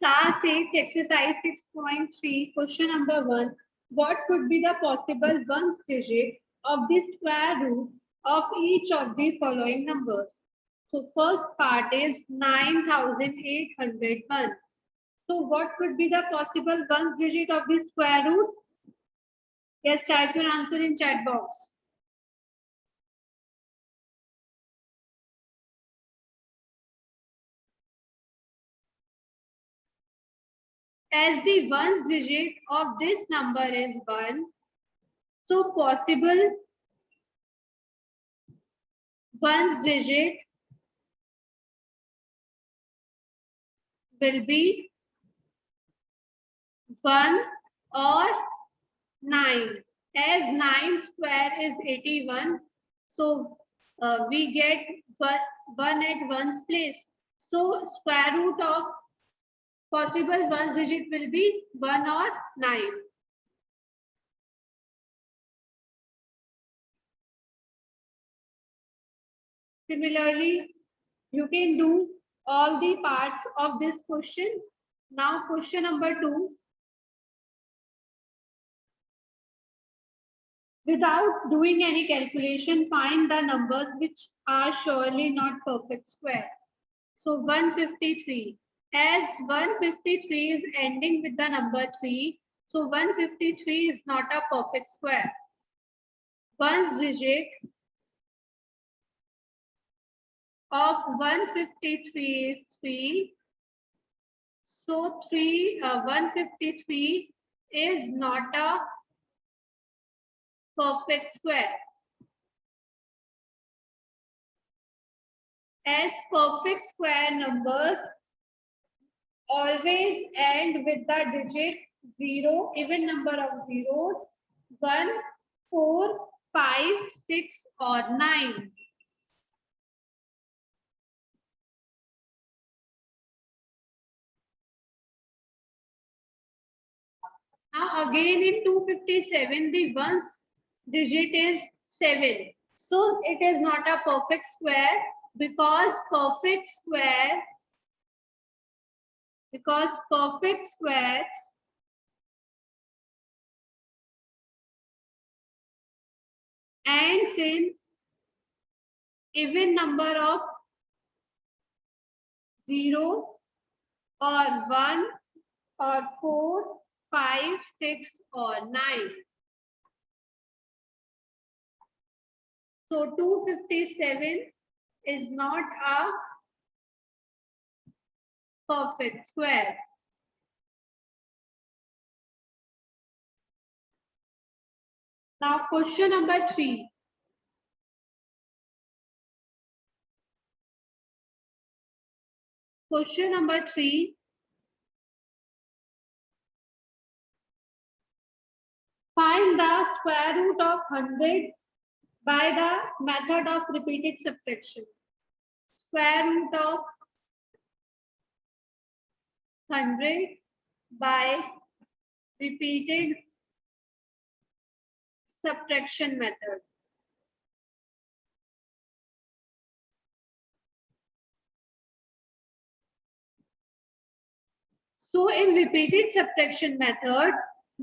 Class 8, exercise 6.3, question number 1. What could be the possible ones digit of the square root of each of the following numbers? So first part is 9801. So what could be the possible ones digit of the square root? Yes, type your answer in chat box. As the ones digit of this number is 1, so possible ones digit will be 1 or 9. As 9 square is 81, so we get 1 at one's place. So square root of possible ones digit will be 1 or 9. Similarly, you can do all the parts of this question. Now question number 2. Without doing any calculation, find the numbers which are surely not perfect square. So 153. As 153 is ending with the number 3, so 153 is not a perfect square. Ones digit of 153 is 3. So 153 is not a perfect square. As perfect square numbers always end with the digit 0, even number of zeros, 1, 4, 5, 6 or 9. Now again in 257, the ones digit is 7. So it is not a perfect square because perfect squares ends in even number of 0 or 1 or 4, 5, 6 or 9. So 257 is not a perfect square. Now question number 3. Question number 3. Find the square root of 100 by the method of repeated subtraction. Square root of 100 by repeated subtraction method. So in repeated subtraction method,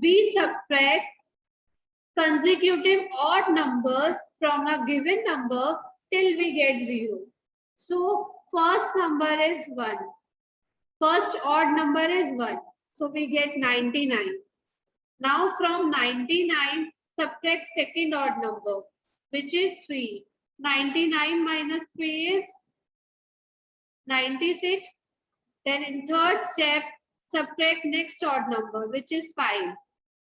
we subtract consecutive odd numbers from a given number till we get 0. So first number is 1. First odd number is 1. So we get 99. Now from 99, subtract second odd number, which is 3. 99 minus 3 is 96. Then in third step, subtract next odd number, which is 5.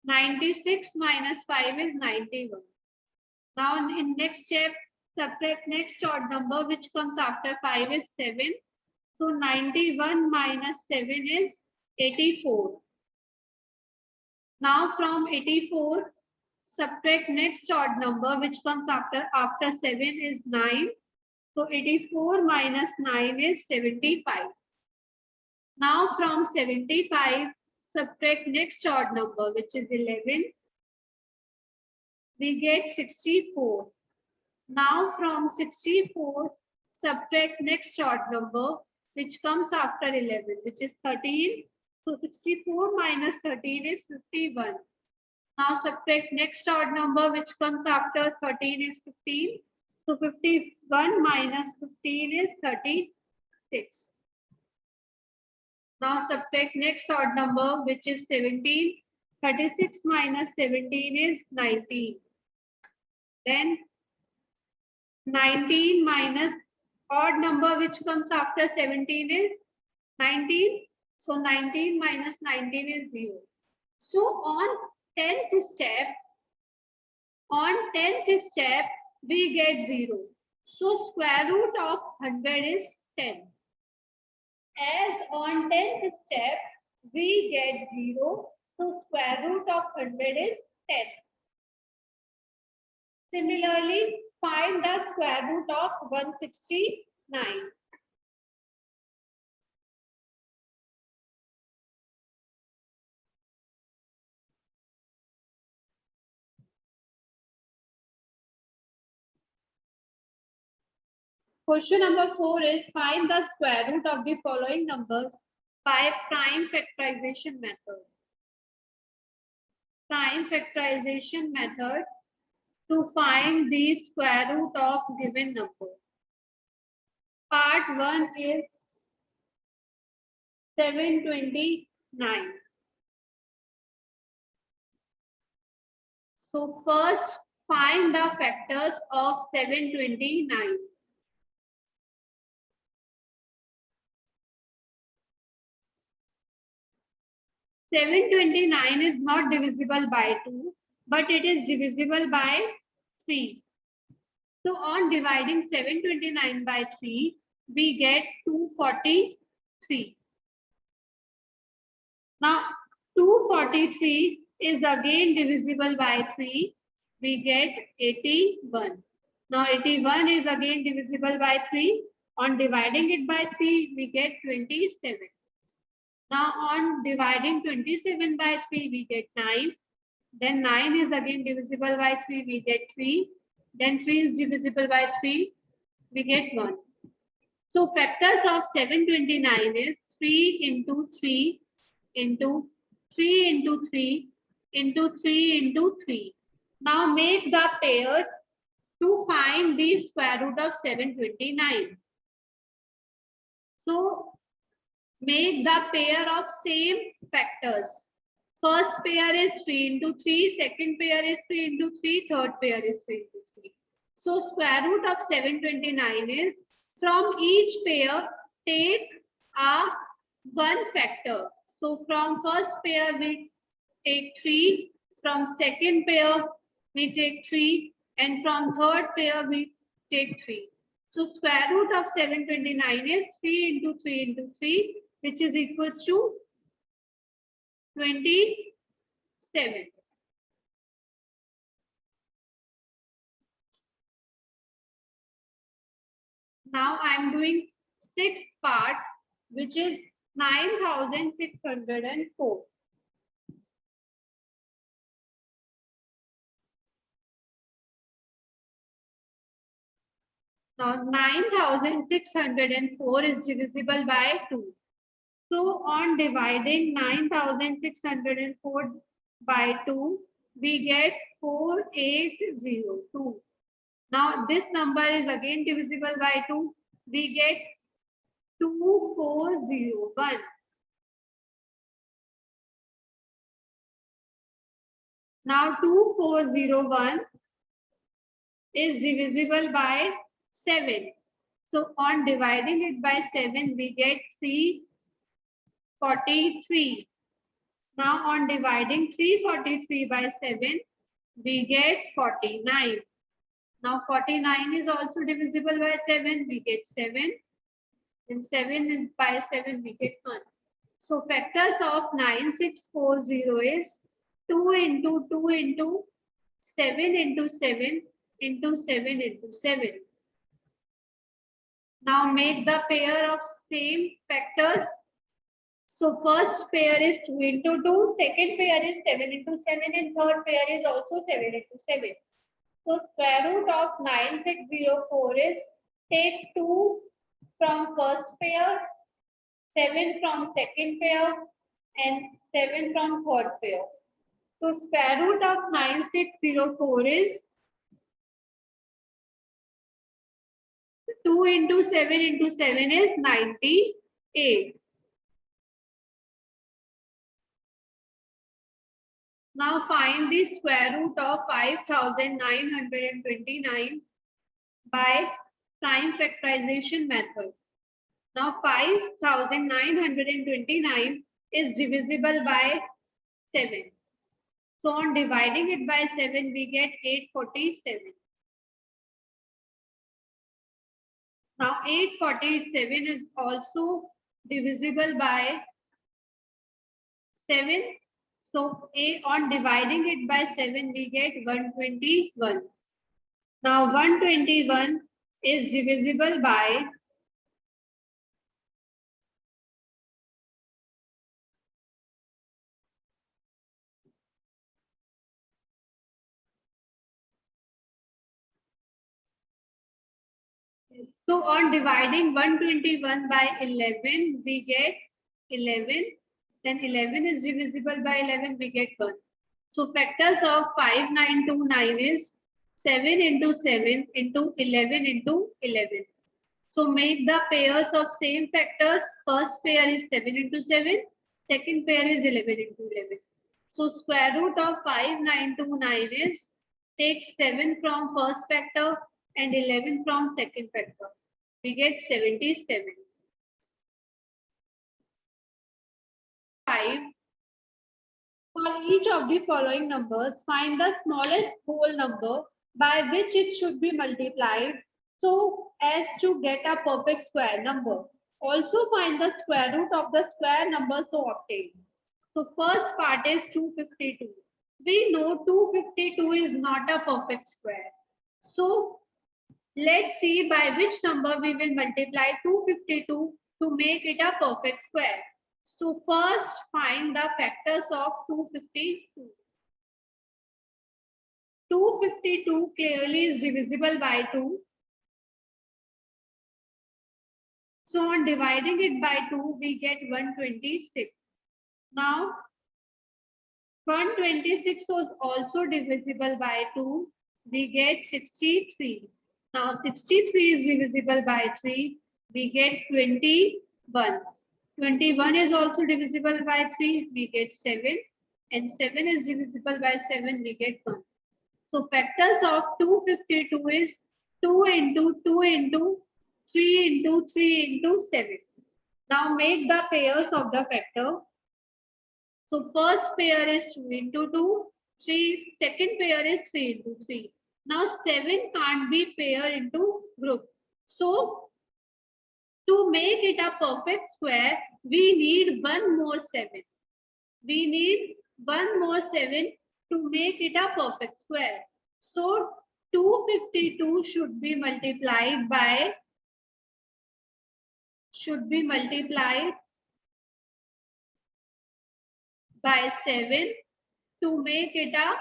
96 minus 5 is 91. Now in next step, subtract next odd number, which comes after 5 is 7. So 91 minus 7 is 84. Now from 84, subtract next odd number, which comes after 7 is 9. So 84 minus 9 is 75. Now from 75, subtract next odd number, which is 11. We get 64. Now from 64, subtract next odd number, which comes after 11, which is 13. So 64 minus 13 is 51. Now subtract next odd number which comes after 13 is 15. So 51 minus 15 is 36. Now subtract next odd number which is 17. 36 minus 17 is 19. Then 19 minus odd number which comes after 17 is 19. So 19 minus 19 is 0. So on 10th step, we get 0. So square root of 100 is 10. As on 10th step, we get 0. So square root of 100 is 10. Similarly, find the square root of 169. Question number 4 is find the square root of the following numbers by prime factorization method. Prime factorization method to find the square root of given number. Part 1 is 729. So first find the factors of 729. 729 is not divisible by 2, but it is divisible by 3. So on dividing 729 by 3, we get 243. Now 243 is again divisible by 3, we get 81. Now 81 is again divisible by 3. On dividing it by 3, we get 27. Now on dividing 27 by 3, we get 9. Then 9 is again divisible by 3, we get 3. Then 3 is divisible by 3, we get 1. So factors of 729 is 3 into 3 into 3 into 3 into 3 into 3. Now make the pairs to find the square root of 729. So make the pair of same factors. First pair is 3 into 3, second pair is 3 into 3, third pair is 3 into 3. So square root of 729 is from each pair take a one factor. So from first pair we take 3, from second pair we take 3, and from third pair we take 3. So square root of 729 is 3 into 3 into 3, which is equal to 27. Now I am doing sixth part, which is 9604. Now 9604 is divisible by 2. So on dividing 9604 by 2, we get 4802. Now this number is again divisible by 2. We get 2401. Now 2401 is divisible by 7. So on dividing it by 7, we get 343. Now on dividing 343 by 7, we get 49. Now 49 is also divisible by 7, we get 7. And 7 is by 7, we get 1. So factors of 9640 is 2 into 2 into 7 into 7 into 7 into 7. Now make the pair of same factors. So first pair is 2 into 2, second pair is 7 into 7, and third pair is also 7 into 7. So square root of 9604 is take 2 from first pair, 7 from second pair, and 7 from third pair. So square root of 9604 is 2 into 7 into 7 is 98. Now find the square root of 5929 by prime factorization method. Now 5929 is divisible by 7. So on dividing it by 7, we get 847. Now 847 is also divisible by 7. So on dividing it by 7, we get 121. Now 121 is divisible by 11. So on dividing 121 by 11, we get 11. Then 11 is divisible by 11, we get 1. So factors of 5929 is 7 into 7 into 11 into 11. So make the pairs of same factors. First pair is 7 into 7. Second pair is 11 into 11. So square root of 5929 is take 7 from first factor and 11 from second factor. We get 77. 5. For each of the following numbers, find the smallest whole number by which it should be multiplied so as to get a perfect square number. Also find the square root of the square number so obtained. So first part is 252. We know 252 is not a perfect square. So let's see by which number we will multiply 252 to make it a perfect square. So first find the factors of 252. 252 clearly is divisible by 2. So on dividing it by 2, we get 126. Now 126 was also divisible by 2. We get 63. Now 63 is divisible by 3. We get 21. 21 is also divisible by 3. We get 7. And 7 is divisible by 7. We get 1. So factors of 252 is 2 into 2 into 3 into 3 into 7. Now make the pairs of the factor. So first pair is 2 into 2, 3, second pair is 3 into 3. Now 7 can't be paired into group. So to make it a perfect square, we need one more 7. We need one more 7 to make it a perfect square. So 252 should be multiplied by 7 to make it a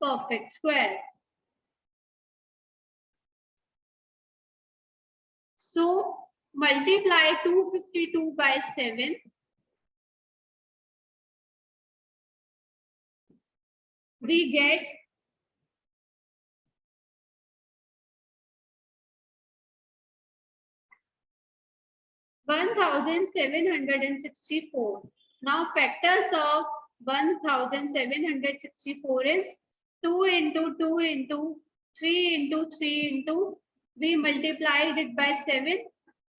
perfect square. So multiply 252 by 7. We get 1764. Now factors of 1764 is 2 into 2 into 3 into 3 into, we multiplied it by 7.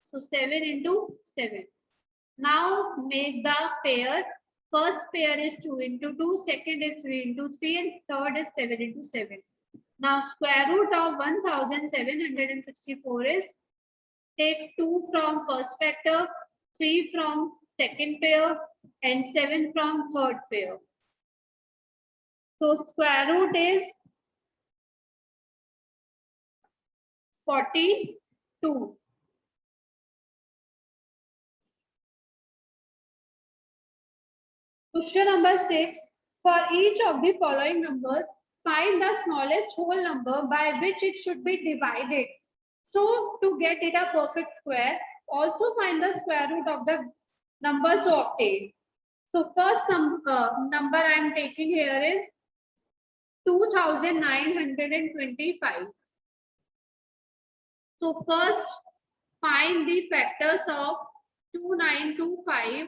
So 7 into 7. Now make the pair. First pair is 2 into 2, second is 3 into 3 and third is 7 into 7. Now square root of 1764 is take 2 from first factor, 3 from second pair and 7 from third pair. So square root is 42. Question number 6. For each of the following numbers, find the smallest whole number by which it should be divided. So to get it a perfect square, also find the square root of the number so obtained. So first number I am taking here is 2925. So first find the factors of 2925.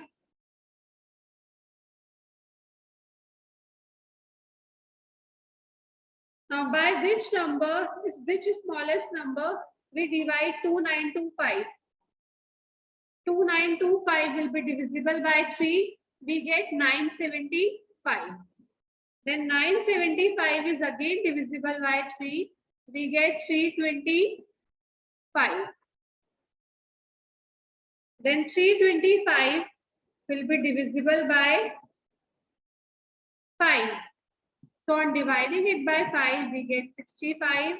Now by which number, which smallest number we divide 2925? 2925 will be divisible by 3. We get 975. Then 975 is again divisible by 3. We get 325. Then 325 will be divisible by 5. So on dividing it by 5, we get 65.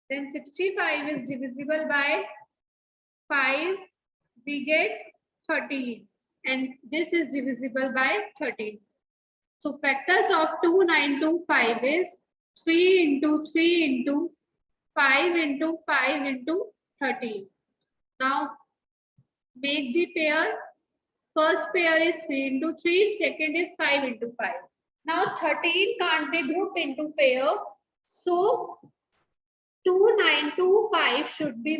Then 65 is divisible by 5. We get 13. And this is divisible by 13. So factors of 2925 is 3 into 3 into 5 into 5 into 13. Now make the pair. First pair is 3 into 3, second is 5 into 5. Now 13 can't be grouped into pair. So 2925 should be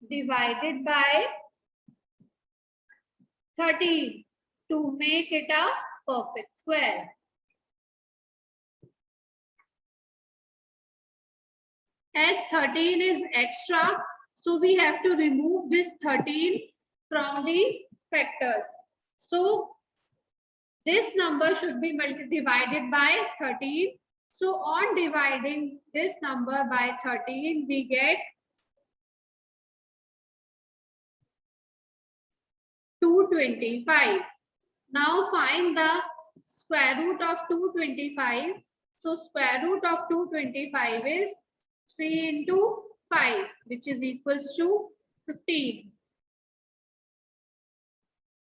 divided by 13 to make it a perfect square. As 13 is extra, so we have to remove this 13 from the factors. So this number should be divided by 13. So on dividing this number by 13, we get 225. Now find the square root of 225. So square root of 225 is 3 into 5, which is equals to 15.